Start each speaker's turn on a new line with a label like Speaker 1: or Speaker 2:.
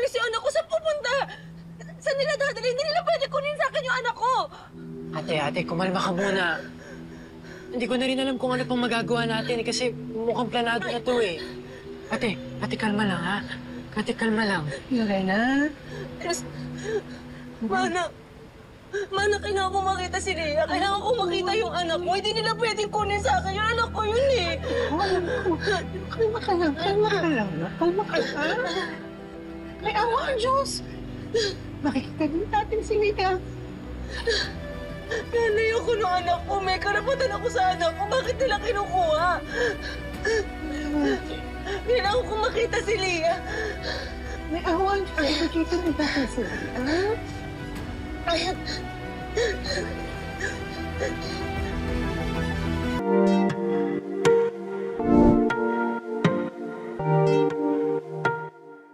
Speaker 1: umalis yung anak ko? Saan pupunta? Saan nila dadalhin? Hindi nila pwede kunin sa akin yung anak ko.
Speaker 2: Ate, kumalma ka muna. Hindi ko na rin alam kung ano pang magagawa natin kasi mukhang planado na to eh. Ate, kalma lang ha. Ate, kalma lang.
Speaker 3: Lorena?
Speaker 1: Yes. Mana, kailangan ko makita si Lea. Kailangan ko makita yung anak ko. Hindi nila pwedeng kunin sa akin. Yung anak ko yun eh.
Speaker 3: Kalma ka lang. Kalma ka lang. Kalma ka lang. May awa ang Diyos. Makikita din natin si Lea.
Speaker 1: Nalayo ko ng anak ko. May karapatan ako sa anak ko. Bakit nila kinukuha? Kailangan ko makita si Lea.
Speaker 3: May awa ang Diyos. Makikita din natin si Lea. Ay,